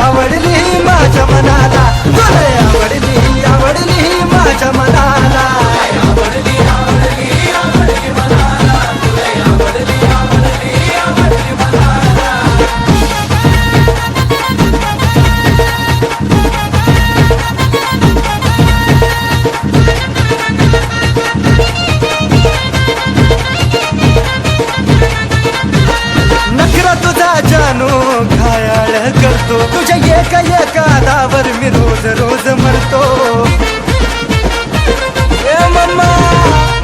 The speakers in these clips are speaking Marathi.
आवडली माझ्या मनाला, तुला आवडली आवडली माझ्या मनाला, आवडली आवडली आवडली मनाला, तुला आवडली आवडली आवडली मनाला. नखरा तुझा जानू घायाळ करतो, तुझ्या एका एका दावर मी रोज रोज मरतो. ए मम्मा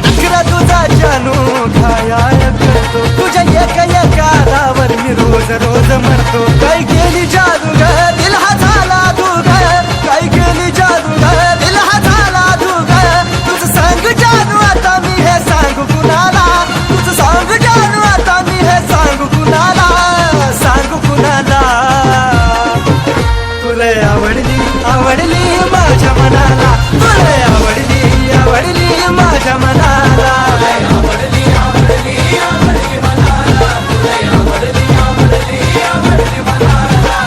नखरा तुझा जानू घायाळ करतो, तुझ्या एका एका दावर मी रोज रोज मरतो. काय गेली जादू ग दिल हा झाला तू ग, काय गेली जादू ग दिल हा झाला तू ग. तुझं सांग जानू आता मी हे सांगू कुणाला, तुझं सांग जानू आता मी हे सांगू कुणाला, सांगू कुणाला. तुला आवडली आवडली माझ्या मनाला, तुला आवडली आवडली माझ्या मनाला, आवडली आवडली आवडली मनाला, तुला आवडली आवडली आवडली मनाला.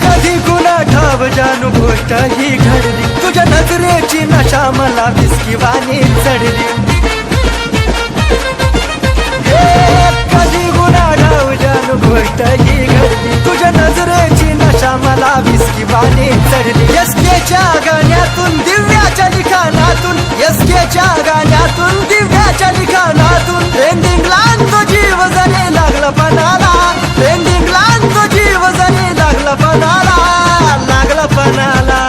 कधी गुन्हा ठाव जानू गोष्ट ही घडली, तुझ्या नजरेची नशा मला बिस्किवानी चढली. कधी गुन्हा ठाव जानू गोष्ट ही घडली, तुझ्या नजरेची नशा मला बिस्किवानी चढली. एसकेच्या गाण्यातून दिव्याच्या लिखाणातून, एसकेच्या गाण्यातून दिव्याच्या लिखाणातून ट्रेंडिंगला तो जीव जणे लागला पणाला, ट्रेंडिंगला तो जीव जणे लागला पणाला, लागला पणाला.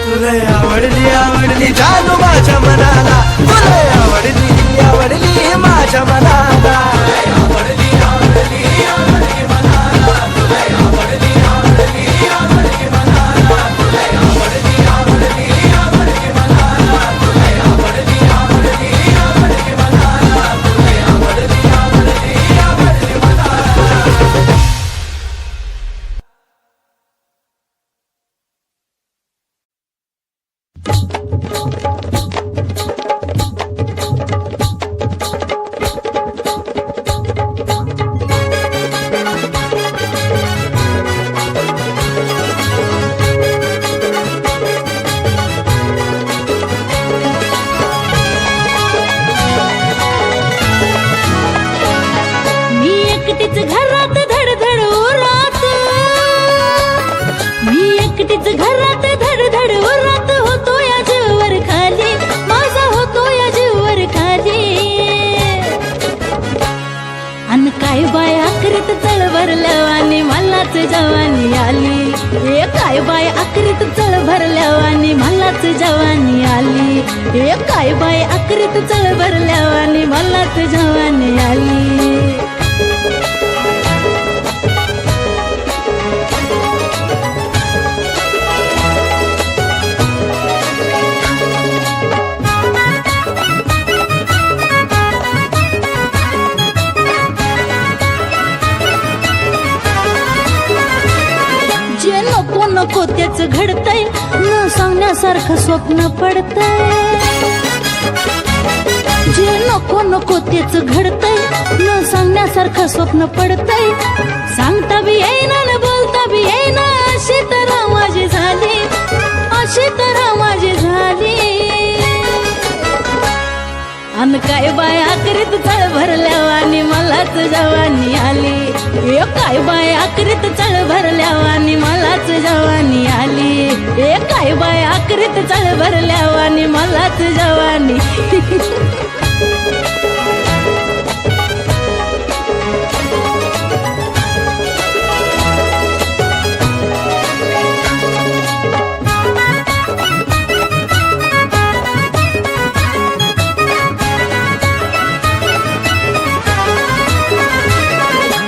तुला आवडली आवडली जानू माझ्या मनाला, तुला आवडली आवडली माझ्या मनाला, आवडली आवडली आवडली मनाला, तुला आवडली आवडली आवडली मनाला, तुला आवडली आवडली आवडली मनाला, तुला आवडली आवडली आवडली मनाला, तुला आवडली आवडली आवडली मनाला. मी एकटीच घरात धडधड उरात, मी एकटीच घरात धडधड उरात, होतो या जीवर खाली, माझा होतो या जीवर खाली. अन काय बाय आखरीत चळ भरल्यावानी मलाच जवानी आली, हे काय बाय आखरीत चळ भरल्यावानी मलाच जवानी आली, हे काय बाय आखरीत चळ भरल्यावानी मलाच जवानी आली. जे नको नको त्याच घडतंय, न सांगण्यासारखं स्वप्न पडतंय. जे नको नको त्याच घडतंय, न सांगण्यासारखं स्वप्न पडतंय. सांगता बी येईना न बोलता बी येईना, अशी तरह माझी झाली, अशी तरह माझी झाली. अन काय बाय आकरीत चळ भरल्यावानी मलाच जवानी आली, हे काय बाय आकरीत चळ भरल्यावानी मलाच जवानी आली, हे काय बाय आकरीत चळ भरल्यावानी मलाच जवानी.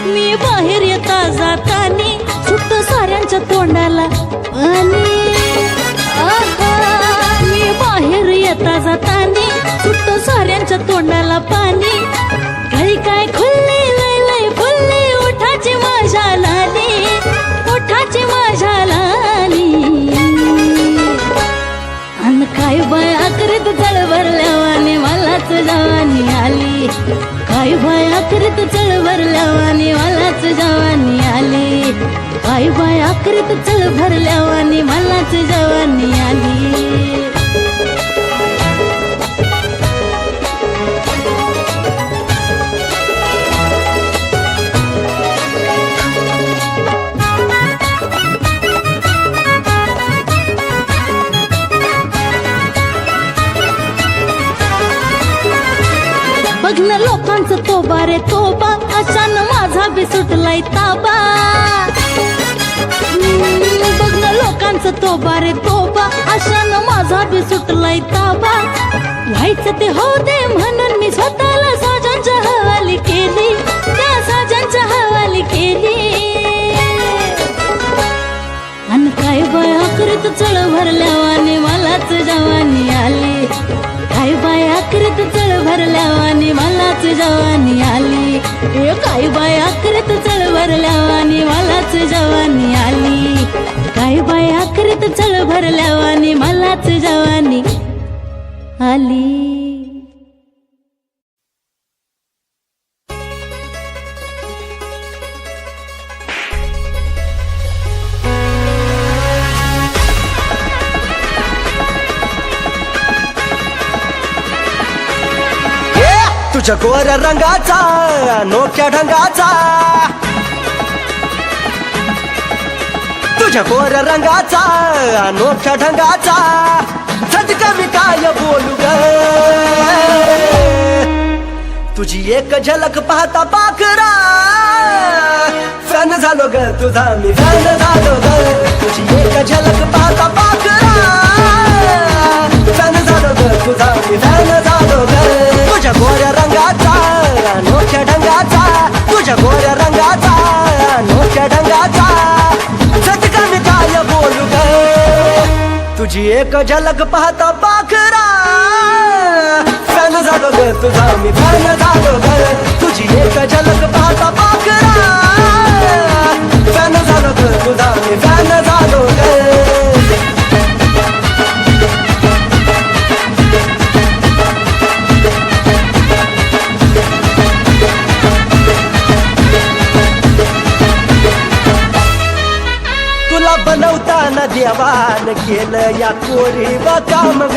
मी बाहेर येता जातानी सुट साऱ्यांच्या तोंडाला पाणी, मी बाहेर येता जातानी सुट साऱ्यांच्या आखरीत चळ भरल्यावानी मलाच जवानी आली. काय बाय आखरीत चळ भरल्यावानी मलाच जवानी आली. काय बाय आखरीत चळ भरल्यावानी मलाच जवानी आली. बघणं लोकांचं तोबा रे तोबा अशानं माझा बी सुटलाय ताबा. बघणं लोकांचं तोबा रे तोबा अशानं माझा बी सुटलाय ताबा. व्हायचं ते हो दे म्हणून मी स्वतःला साजांच्या हवाली केली. त्या साजांच्या हवाली केली. अन काय बाय आखरीत चळ भरल्यावानी मलाच जवानी आली. काय बाय आखरीत चळ भरल्यावानी मलाच जवानी आली. काय बाय आखरीत चळ भरल्यावानी मलाच जवानी आली. काय बाय आखरीत चळ भरल्यावानी मलाच जवानी आली. तुझ्या गोऱ्या रंगाचा अनोख्या ढंगाचा, तुझ्या गोऱ्या रंगाचा अनोख्या ढंगाचा, झटका मी काय बोलू ग. तुझी एक झलक पाहता पाखरा फॅन झालो ग तुझा मी फॅन झालो ग. तुझी एक झलक पाहता पाखरा फॅन झालो ग तुझा मी फॅन झालो ग. तुझ्या गोऱ्या रंगाचा अनोख्या ढंगाचा, तुझ्या गोऱ्या रंगाचा अनोख्या ढंगाचा, झटका मी काय बोलू ग. तुझी एक झलक पाहता पाखरा फॅन झालो ग तुझा मी फॅन झालो ग. तुझी एक झलक पाहता पाखरा फॅन झालो ग तुझा मी फॅन झालो ग. बनवताना देवान केलं या कोरी काम ग.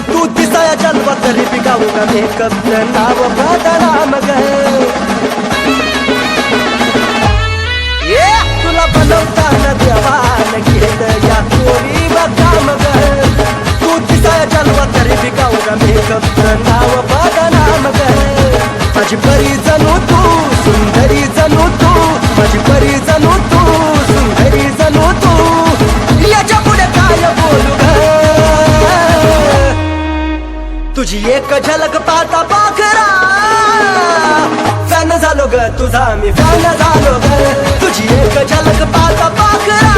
तू दिसाया जन्म तरी पिकावू का मेकअप नाव बदनाम ग. तुला बनवताना देवान केलं या कोरी काम ग. तू दिसाया जन्म तरी पिकावू का मेकअप नाव बदनाम ग. माझी परी जणू तू सुंदरी जणू तू, माझी परी जणू तू सुंदरी जणू तू, याच्या पुढे काय बोलू ग. तुझी एक झलक पाहता पाखरा फॅन झालो ग तुझा मी फॅन झालो ग. तुझी एक झलक पाहता पाखरा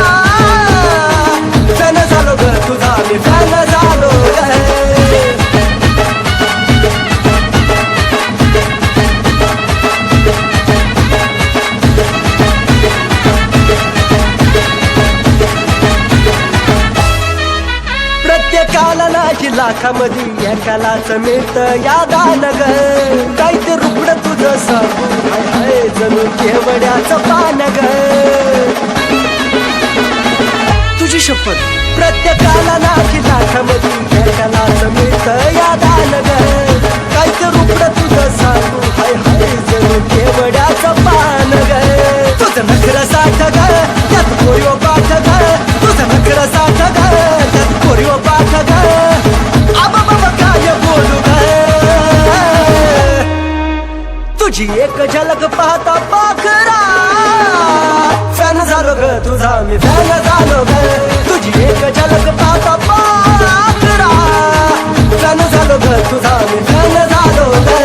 फॅन झालो ग तुझा मी फॅन झालो ग. प्रत्येकाला नाही लाखामध्ये एकालाच मिळतं या दान ग. काय ते रुपड तुझं सांगू हाय जणू केवड्याचं पान ग. तुझी शपथ प्रत्येकाला नाही लाखामध्ये एकालाच मिळतं या दान ग. काय ते रुपड तुझं सांगू हाय जणू केवड्याचं पान ग. तुझं नखरं साठ ग त्यात कोयो पाठ ग. तुझं नखरं साठ ग त्यात कोयो पाठ ग. आबा बाबा काय बोलू ग. तुझी एक झलक पाहता पाखरा फॅन झालो ग तुझा मी फॅन झालो ग. तुझी एक झलक पाहता पाखरा फॅन झालो ग तुझा मी फॅन झालो ग.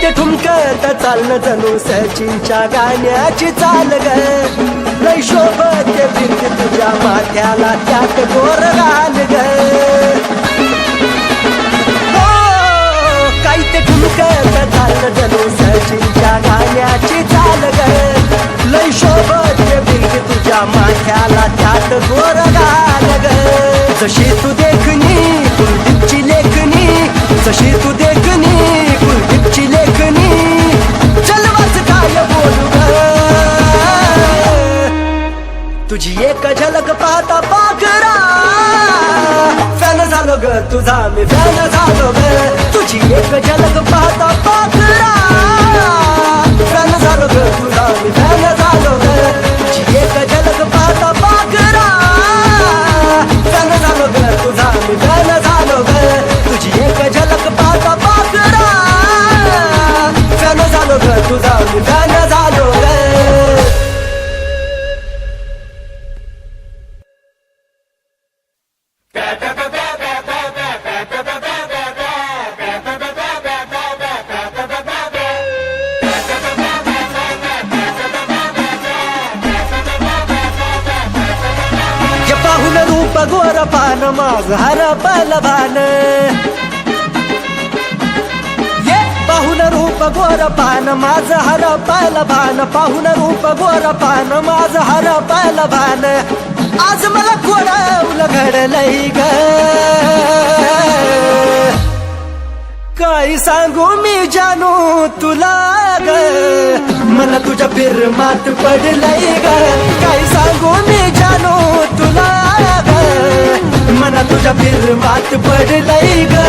ते ठुमकत चालणं जणू सचिनच्या गाण्याची चाल ग. लय शोभते फिरते तुझ्या माथ्याला त्यात गोर घाल ग. जणू सचिनच्या गाण्याची चाल ग लय शोभते बिंग तुझ्या माथ्याला त्यात गोर घाल ग जशी तू देखणी कुलदीपची लेखणी जशी तू देखणी कुलदीपची लेखणी चलवाच काय बोलू ग तुझी एक झलक पाहता पाखरा फॅन झालो ग तुझा मी फॅन झालो ग तुझी एक झलक पाहता पाखरा फॅन झालो ग तुझा मी फॅन झालो ग तुझी एक झलक पाहता पाखरा फॅन झालो ग तुझा मी फॅन झालो ग तुझी एक झलक पाहता पाखरा फॅन झालो ग तुझा मी फॅन झालो ग पाहुन रूप गोर पान माझ हरपल भान ये पाहुन रूप गोर पान माझ हरपल भान पाहुन रूप गोर पान माझ हरपल भान आज मला कोणावलं घडलंय ग काय सांगू मी जानू तुला ग मला तुझ्या फिरमात पडलंय ग काय सांगू मी जानू तुला ग मला तुझ्या फिरमात पडलंय ग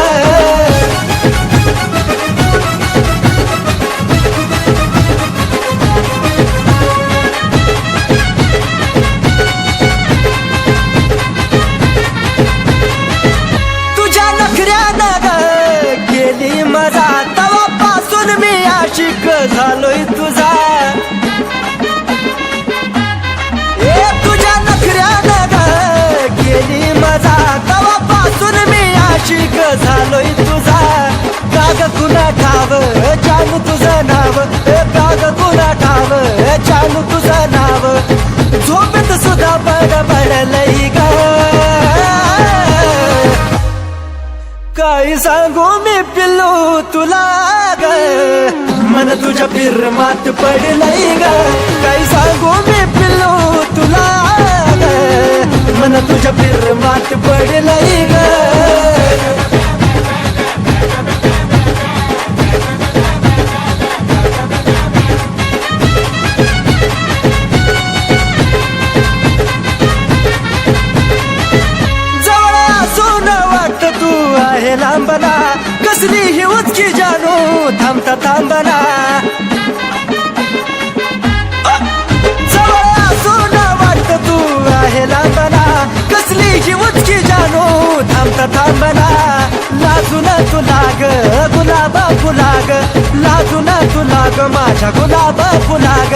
तुझ्या नखऱ्यानं ग केली मजा तवापासून मी आशिक झालोय तुझा ए तुझ्या नखऱ्यानं ग केली मजा तवापासून मी आशिक झालोय तुझा काग कुणा ठाव जानू तुझं नाव काग कुणा ठाव जानू तुझं नाव झोपेत सुद्धा बडबडलंय ग काय सांगू मी पिल्लू तुला ग मन तुझ्या फिरमात पडलंय ग काय सांगू मी पिल्लू तुला ग मन तुझ्या फिरमात पडलंय ग लांबना कसली ही उचकी जानू थांबता थांबना जवळ असून वाटत तू आहे लांबना कसली ही उचकी जानू थांबता थांबना लाजून तू लाग गुलाबा फुलाग लाजून तू लाग माझ्या गुलाबा फुलाग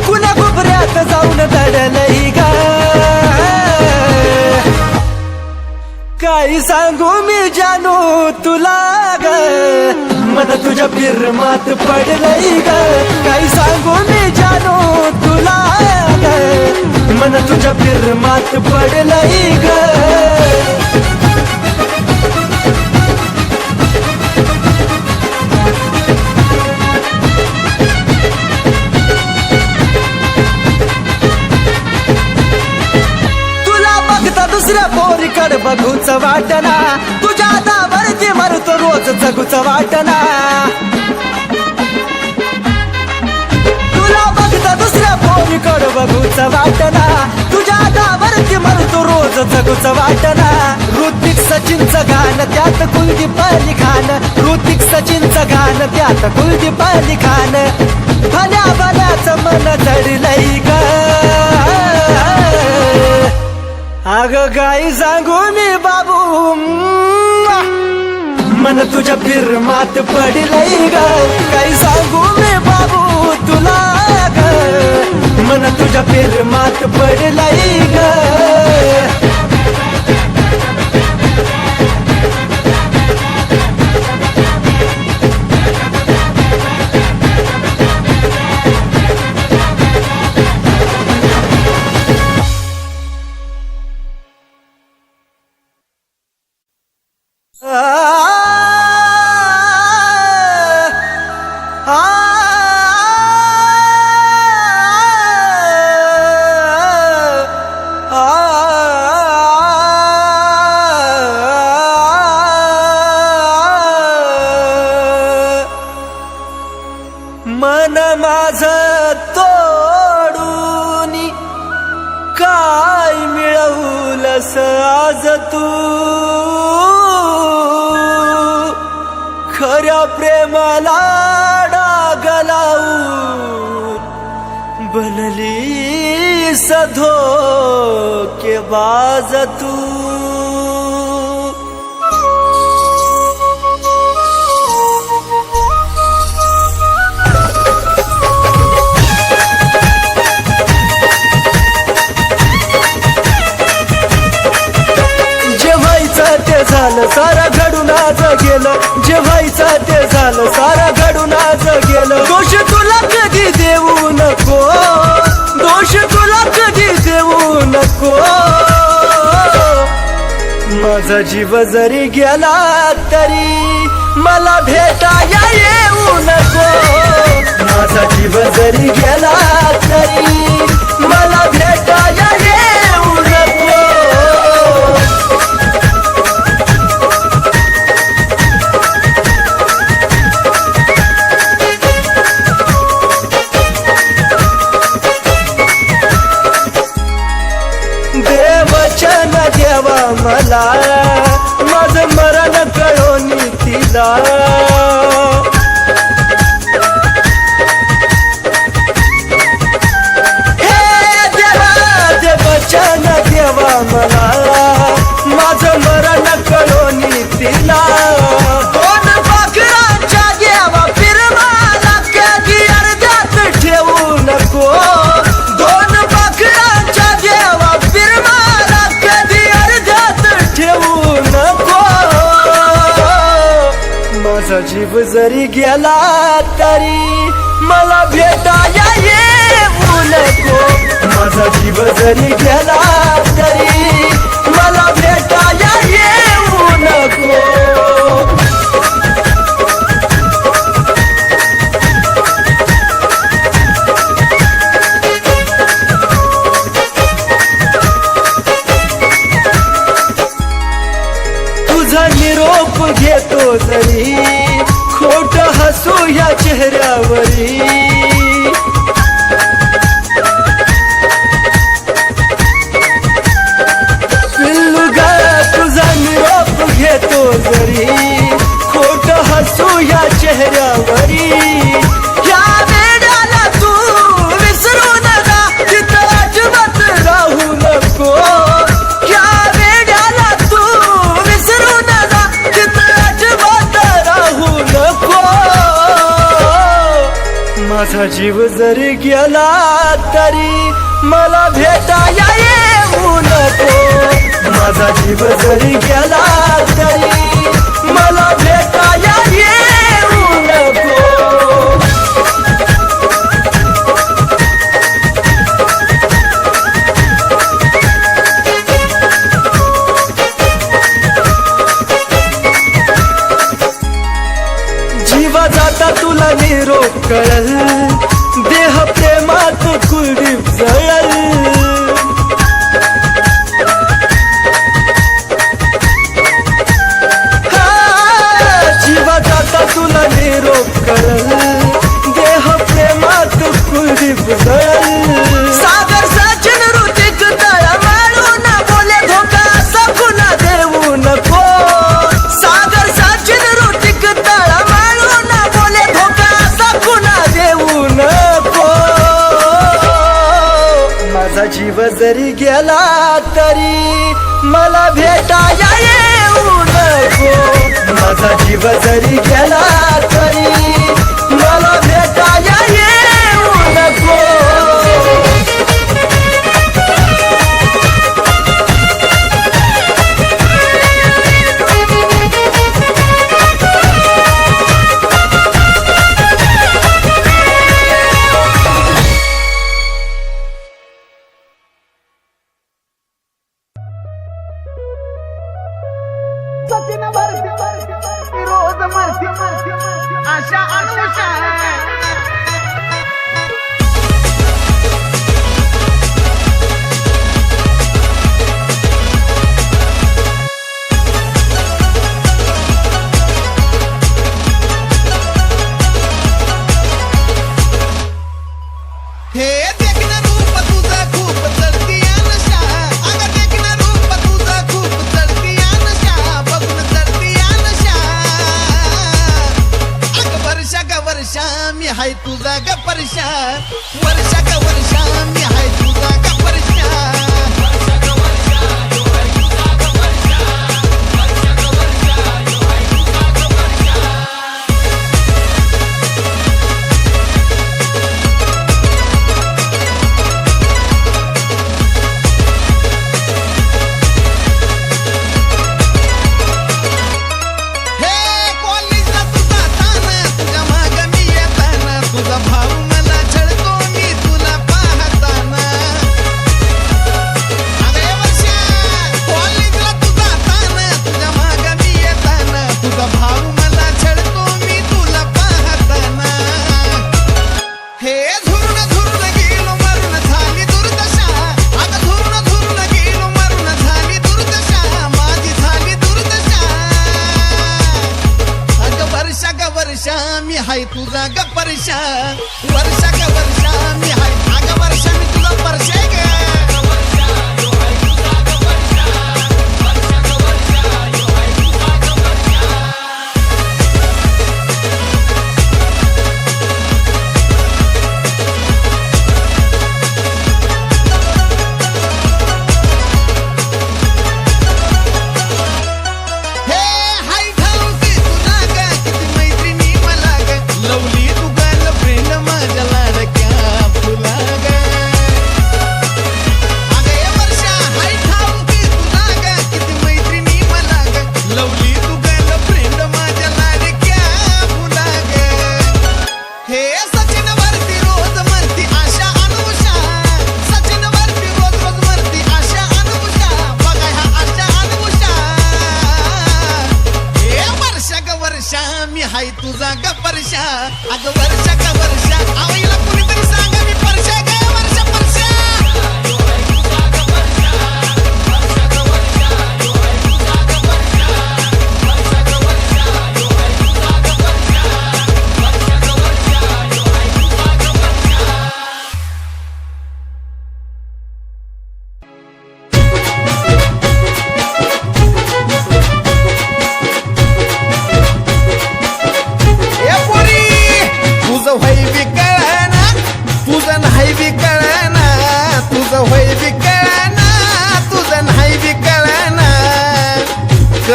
कुणा गुबऱ्यात जाऊन दडलंय ग काय सांगू मी जानू तुला ग मन तुझ्या फिरमात पडलंय ग काय सांगू मी जानू तुला ग मन तुझ्या फिरमात पडलंय ग दुसऱ्या पोरीकडे बघूच वाटना तुझ्या दावरती मरतो रोज जगूच वाटना तुला बघता दुसऱ्या पोरीकडे बघूच वाटना तुझ्या दावरती मरतो रोज जगूच वाटना ऋतिक सचिनचं गाणं त्यात कुलदीप अली खान ऋतिक सचिनचं गाणं त्यात कुलदीप अली खान भल्या भल्याचं मन चढलंय ग अग काय सांगू मी बाबू मन तुझ्या फिरमात पडलंय ग काय सांगू मी बाबू तुला ग मन तुझ्या फिरमात पडलंय ग मन माझ तोडून काय मिळवलंस आज तू खऱ्या प्रेमाला डाग लावून बनलीस धोकेबाज तू झालं सारा घडून आज गेलं जे व्हायचं ते झालं सारा घडून आज गेलं दोष तुला कधी देऊ नको दोष तुला कधी देऊ नको माझा जीव जरी गेला तरी मला भेटाया येऊ नको माझा जीव जरी गेला तरी मला भेटाया येऊ नको देवचन देवा मला माझं मरण कळोनी तिला हे देवा देवचन देवा मला माझं मरण कळोनी तिला दोन पाखरांच्या देवा फिरवाला कधी अर्ध्यात ठेवू नको दोन पाखरांच्या देवा माझा जीव जरी गेला तरी मला भेटाया येऊ नको माझा जीव जरी गेला तरी मला भेटाया येऊ नको तुझा निरोप घेतो जरी खोट हसू या चेहऱ्यावरी पिल्लू ग तुझा निरोप घेतो जरी खोट हसू या चेहऱ्यावरी या वेड्याला तू विसरू नका तिथं अजिबात राहू नको या वेड्याला तू विसरू नका तिथं अजिबात राहू नको माझा जीव जरी गेला तरी मला भेटाया येऊ नको माझा जीव जरी गेला तरी मला भेटाया येऊ नको जीवा जाता तुला निरोप कळल देह प्रेमात कुलदीप जळल जीवा जाता तुला निरोप कळल देह प्रेमात कुलदीप जळल सागर सचिन ऋतिक तळा मारून बोले धोका असा पुन्हा देऊ नको सागर सचिन ऋतिक तळा मारून बोले धोका असा पुन्हा देऊ नको माझा जीव जरी गेला तरी मला भेटाया येऊ नको माझा जीव जरी गेला तरी मला भेटाया येऊ नको सचिन भरती रोज मरती आशा आशा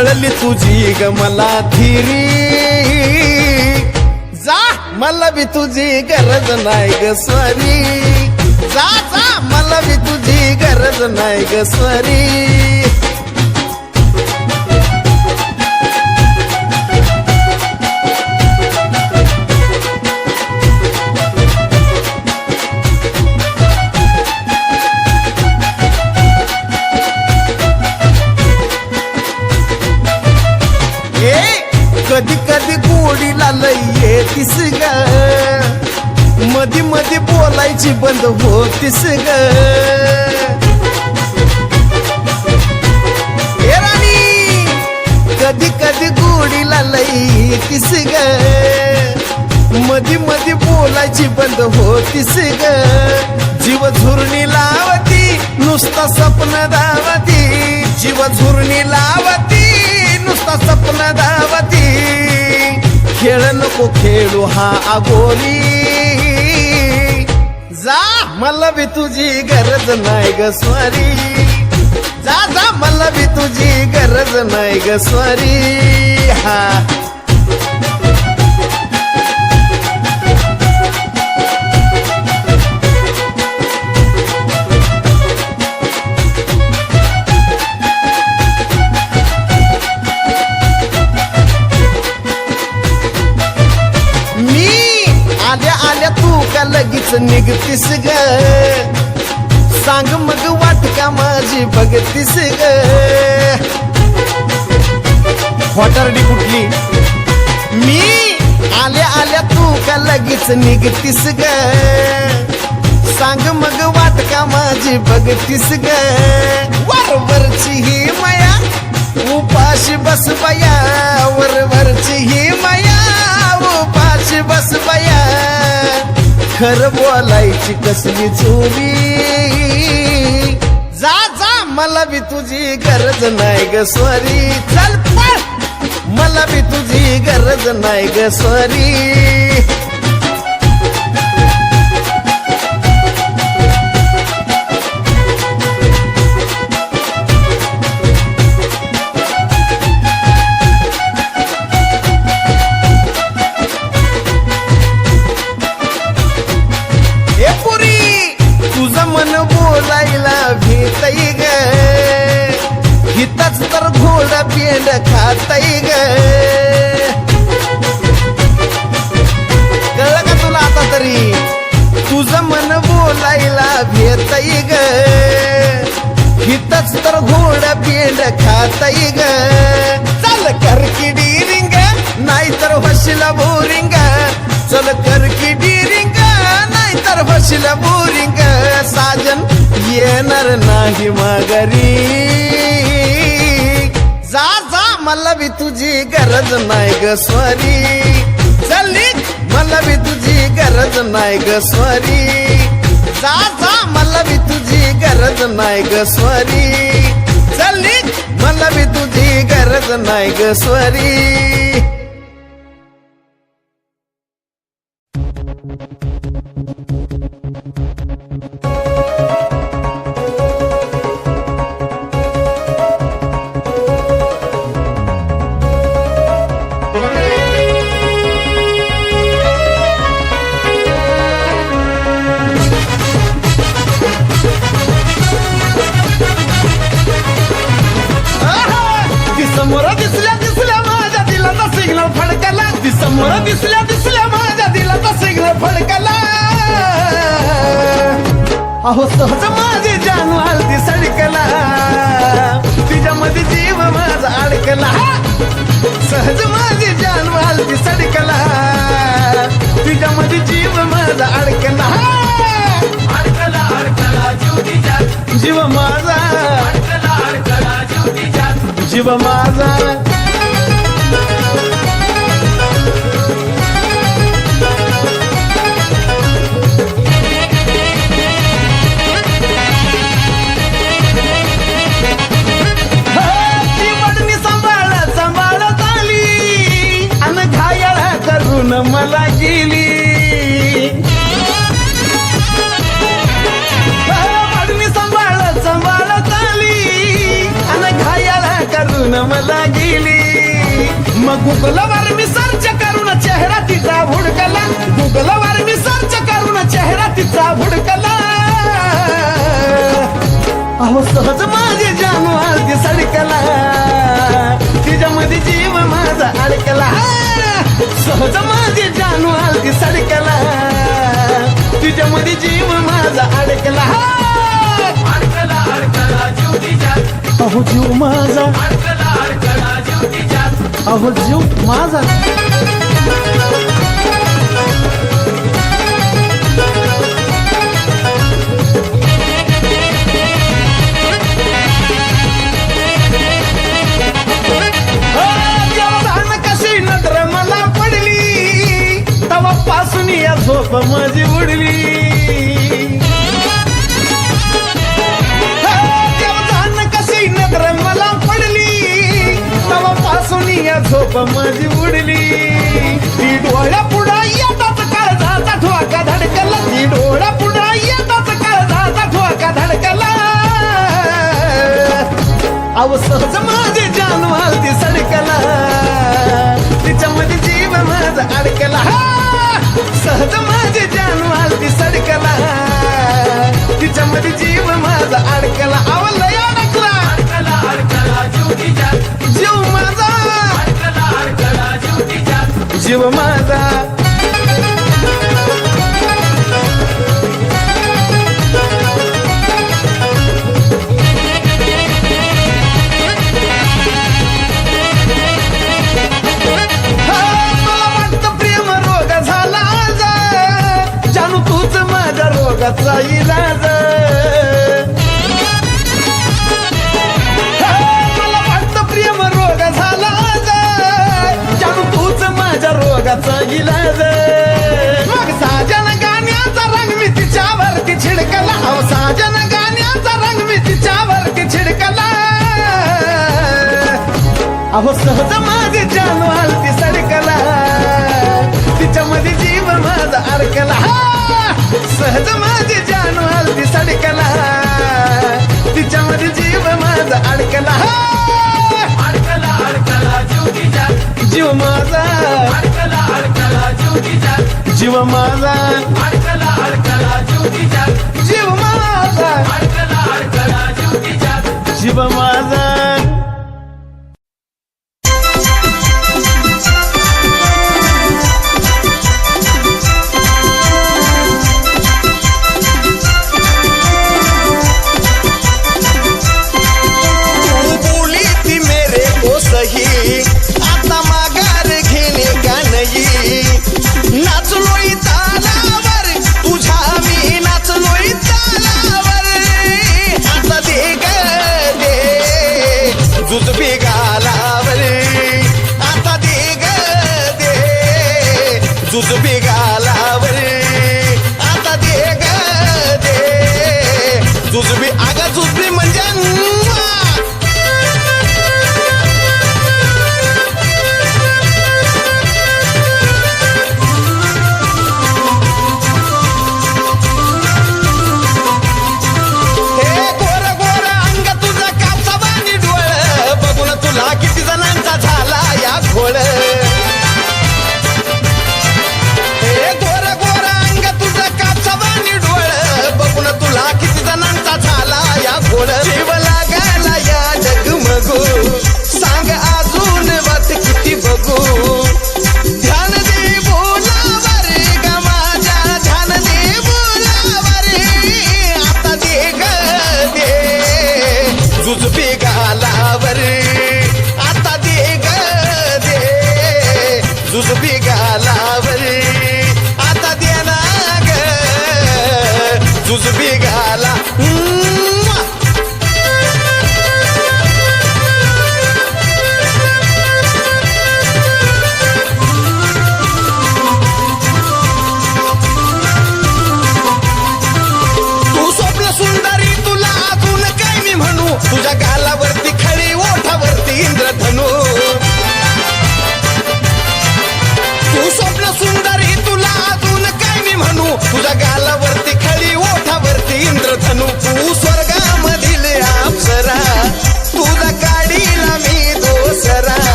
कळली तुझी ग मला थिरी जा मला बी तुझी गरज नाही ग स्वारी जा जा मला बी तुझी गरज नाही ग स्वारी कधी कधी गोडीला लय येतीस ग मधी मधी बोलायची बंद होतीस ग ए राणी कधी कधी गोडीला लय येतीस ग मधी मधी बोलायची बंद होतीस ग जीव झुरणी लावती नुसता स्वप्न दावती जीव झुरणी लावती नुसता स्वप्न धावती खेळ नको खेळू हा आगोरी जा मला बी तुझी गरज नाही ग स्वारी जा जा मला बी तुझी गरज नाही ग स्वारी हा लगेच निघतीस ग सांग मग वाट का माझी बघतीस ग हॉटरडी कुठली मी आल्या आल्या तू का लगेच निघतीस ग सांग मग वाट का माझी बघतीस ग वरवरची ही माया उपाशी बस बया वरवरची ही माया उपाशी बस बया खर बोलायची कसली चोरी जा जा मला बी तुझी गरज नाही ग स्वारी चल पळ मला बी तुझी गरज नाही ग स्वारी भीतई ग हिताच तर घोडा पेंड खातई ग कळलं का तुला आता तरी तुझं मन बोलायला भेटई ग हिताच तर घोडा पेंड खातई ग चल कर की डिरिंग नाहीतर हशीला बोरिंग चल कर की डिरिंग नाहीतर हशीला बोरिंग साजन येणार नाही माघारी जा जा मला बी तुझी गरज नाही ग स्वारी चल मला बी तुझी गरज नाही ग स्वारी जा जा मला बी तुझी गरज नाही ग स्वारी चल मला बी तुझी गरज नाही ग स्वारी समोर दिसल्या माझ्या दिलाचा सिग्नल फडकला अहो सहज माझी जान वालती सडकला तिच्यामध्ये जीव माझा अडकला सहज माझी जान वालती सडकला तिच्यामध्ये जीव माझा अडकला अडकला अडकला जीव माझा अडकला अडकला जीव माझा मला गेली सांभाळत आली आणि घायाला करून जन्मला गेली. मग गुगलवर मी सर्च करून चेहरा तिचा भुडकला. गुगलवर मी सर्च करून चेहरा तिचा भुडकला. अहो सहज माझे जानू आलती सडकला. तिच्यामध्ये जीव माझा अडकला. सहज माझे जानू आलती सडकला. तिच्यामध्ये जीव माझा अडकला. अडकला अडकला जीव तिच्यात, अहो जीव माझा, अडकला अडकला जीव तिच्यात. अहो जीव माझा. कशी नजर मला पडली तवापासून या झोप माझी उडली. कशी नजर मला पडली तवापासून या झोप माझी उडली. ती डोळ्या पुढा येतात काळजाचा ठोका धडकला. ती डोळ्या पुढा येतात काळजाचा ठोका धडकला. अव सहज माझे जानू आलती सडकला. तिच्यामध्ये जीव माझा अडकला. सहज माझे जानू आलती सडकला. तिच्यामध्ये जीव माझा अडकला. आवडला या अडकला. अडकला अडकला जीव तिच्यात, जीव माझा, अडकला अडकला जीव तिच्यात. जीव माझा. रोगाचा इलाज. मला वाटतं प्रेम रोग झाला. जानू तूच माझ्या रोगाचा इलाज. मग साजन गाण्याचा रंग मी तिच्यावरती छिडकला. अहो साजन गाण्याचा रंग मी तिच्यावरती छिडकला. अहो सहज माझे जानू आलती सडकला. तिच्यामध्ये जीव माझा अडकला. सहज माझे जानू आलती सडकला. तिच्यामध्ये जीव माझा अडकला. अडकला अडकला जीव तिच्यात, जीव माझा, अडकला अडकला जीव तिच्यात. जीव माझा, अडकला अडकला जीव तिच्यात, जीव माझा, अडकला अडकला जीव तिच्यात. जीव माझा. आता माघार घेणे का नाही. नाचलोय तालावर तुझ्या मी नाचलोय तालावर. आता दे ग दे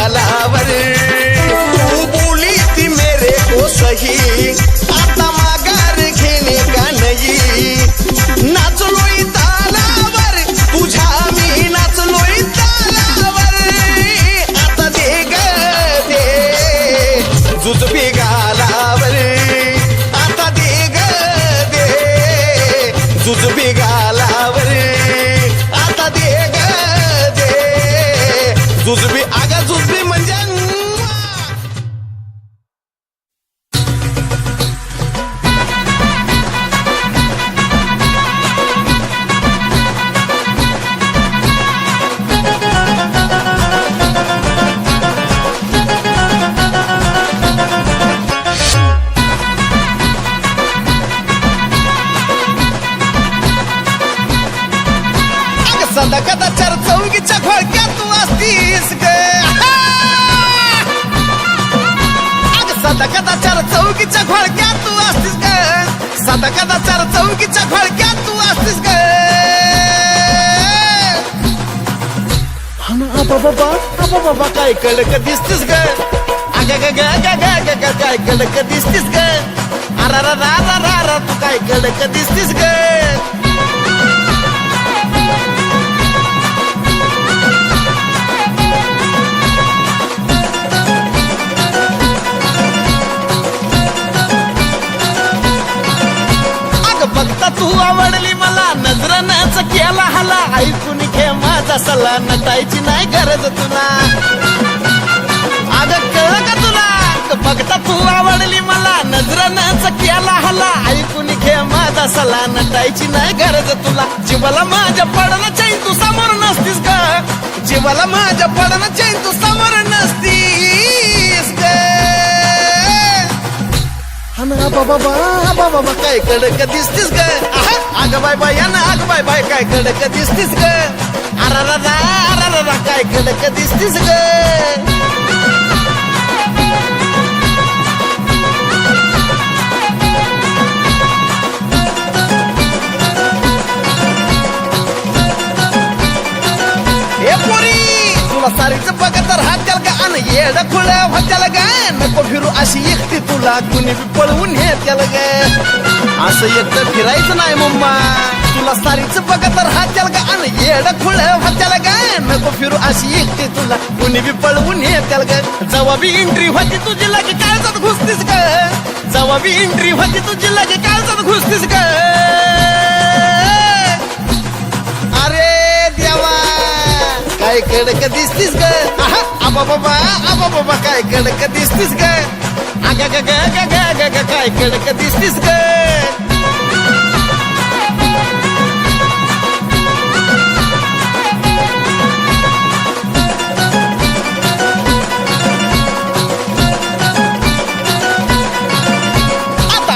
गालावर तू बोली थी मेरे को सही आता माघार घेणे का नाही नाचलोय तालावर तुझ्या मी नाचलोय तालावर आता दे ग दे जुजबी गालावर आता दे ग दे जुजबी गालावर आता दे ग दे जुजबी आगा जुजबी म्हणजे सदा कदा चार चौकीच्या खोळक्यात तू असतीस ग सदा कदा चार चौकीच्या खोळक्यात तू असतीस ग सदा कदा चार चौकीच्या खोळक्यात तू असतीस ग आबा बाबा काय कडक दिसतीस ग अग ग ग ग ग ग काय कडक दिसतीस ग अरा रा रा रा रा रा तू काय कडक दिसतीस ग बघता तू आवडली मला नजरानच केला हाला ऐकून घे माझा सल्ला नटायची नाही गरज तुला अगं कळ का तुला बघता तू आवडली मला नजरानच केला हाला ऐकून घे माझा सल्ला नटायची नाही गरज तुला जीवाला माझ्या पडणं चैन तू समोर नसतीस ग जीवाला माझ्या पडणं चैन तू समोर नसतीस ग बाबा काय कडक दिसतीस ग अग बाय बाय ना अग बाय बाय काय कडक दिसतीस ग अरा काय कडक दिसतीस ग सारीच बघ तर हात्याल का अन येड खुळ होत्याल ग नको फिरू अशी एकटी तुला कुणी बी पळवून नेत्याल ग असं एकटं फिरायचं नाही मम्मा तुला सारीच बघ तर हात्याल का अन येड खुळ होत्याल ग नको फिरू अशी एकटी तुला कुणी बी पळवून नेत्याल ग जेव्हा बी एंट्री होती तुझी लगे काळजात घुसतीस ग जेव्हा बी एंट्री होती तुझी लगे काळजात घुसतीस ग अरे देवा काय कडक दिसतीस ग आबा बाबा काय कडक दिसतीस ग अग ग ग ग ग ग काय कडक दिसतीस ग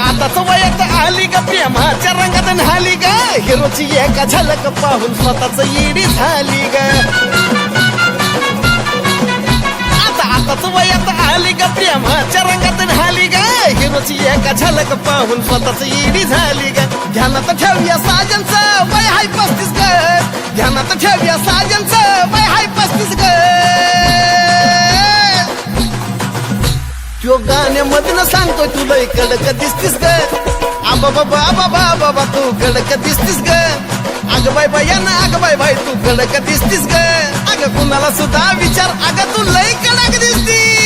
आताच वयात आली ग प्रेमाच्या रंगात न्हाली ग हिरोची एका झलक पाहून स्वतःच येडी झाली ग आताच वयात आली ग प्रेमाच्या रंगात न्हाली ग हिरोची एका झलक पाहून स्वतःच येडी झाली ग ध्यानात ठेवूया साजनचं वय हाय 35 ग ध्यानात ठेवूया साजनचं वय हाय 35 ग त्यो गाण्यामधनं सांगतोय तुला कडक दिसतीस ग आबा बाबा तू कडक दिसतीस ग अग बाय बाय ना अग बाय बाय तू कडक दिसतीस ग अग कुणाला सुद्धा विचार अग तू लय कडक दिसतीस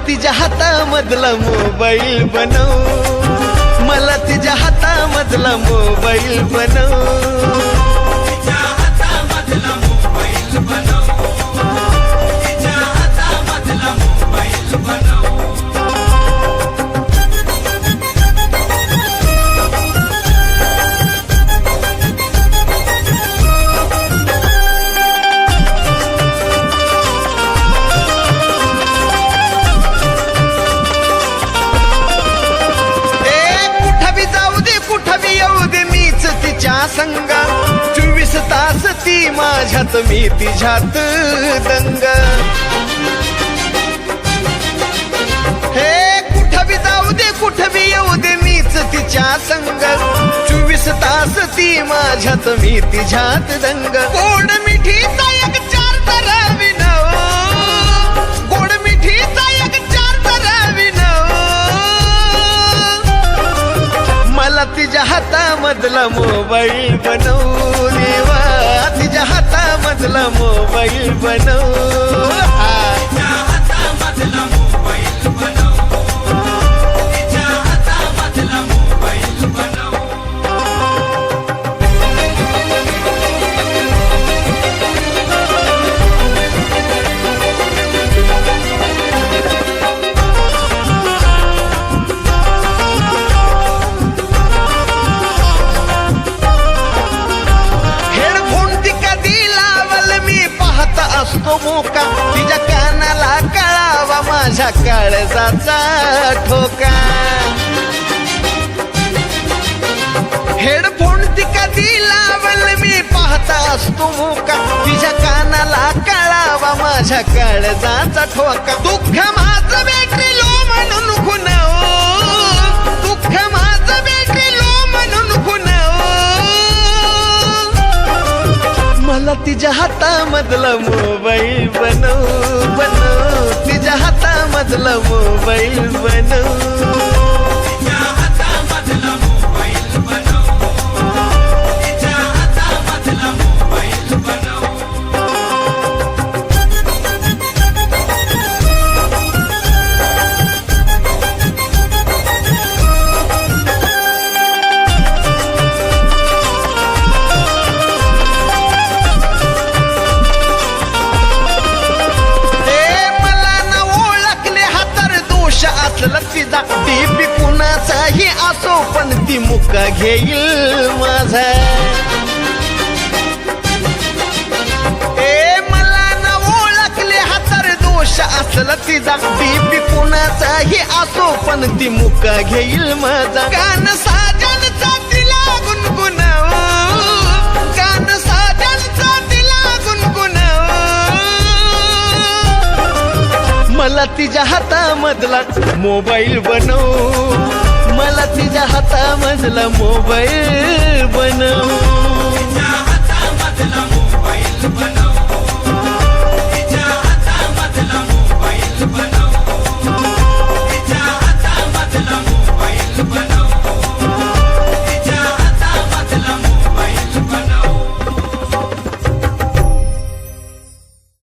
तिच्या हातामधला मोबाईल बनव मला तिच्या हातामधला मोबाईल बनव तिच्या हातामधला मोबाईल बनव तिच्या हातामधला मोबाईल बनव संग 24 तास ती माझ्यात मी तिच्यात दंग हे कुठं बी जाऊ दे कुठं बी येऊ दे मीच तिच्या संग 24 तास ती माझ्यात मी तिच्यात दंग गोड मिठीचा एक चार जरा विनव गोड मिठीचा एक चार जरा विनव मला तिच्या हातामधला मोबाईल बनव देवा तिच्या हातामधला मोबाईल बनव असतो मोका तिच्या कानाला कळावा माझ्या काळजाचा ठोका हेडफोन ती कधी लावल मी पाहता असतो मोका तिच्या कानाला कळावा माझ्या काळजाचा ठोका दुःख माझं बॅटरी लो म्हणून खुनाव दुःख माझं बॅटरी लो म्हणून खुनाव मला तिच्या हातामधला मोबाईल बनव बनव तिच्या हातामधला मोबाईल बनव तिचा डीपी कुणाचाही असो पण ती मुका घेईल माझा मला न ओळखले हा तर दोष असला तिचा डीपी कुणाचाही असो पण ती मुका घेईल माझा गान साजनचा तिला गुणगुणाव गान साजनचा तिला गुणगुणाव मला तिच्या हातामधला मोबाईल बनव मला तिच्या हातामधला मोबाईल बनव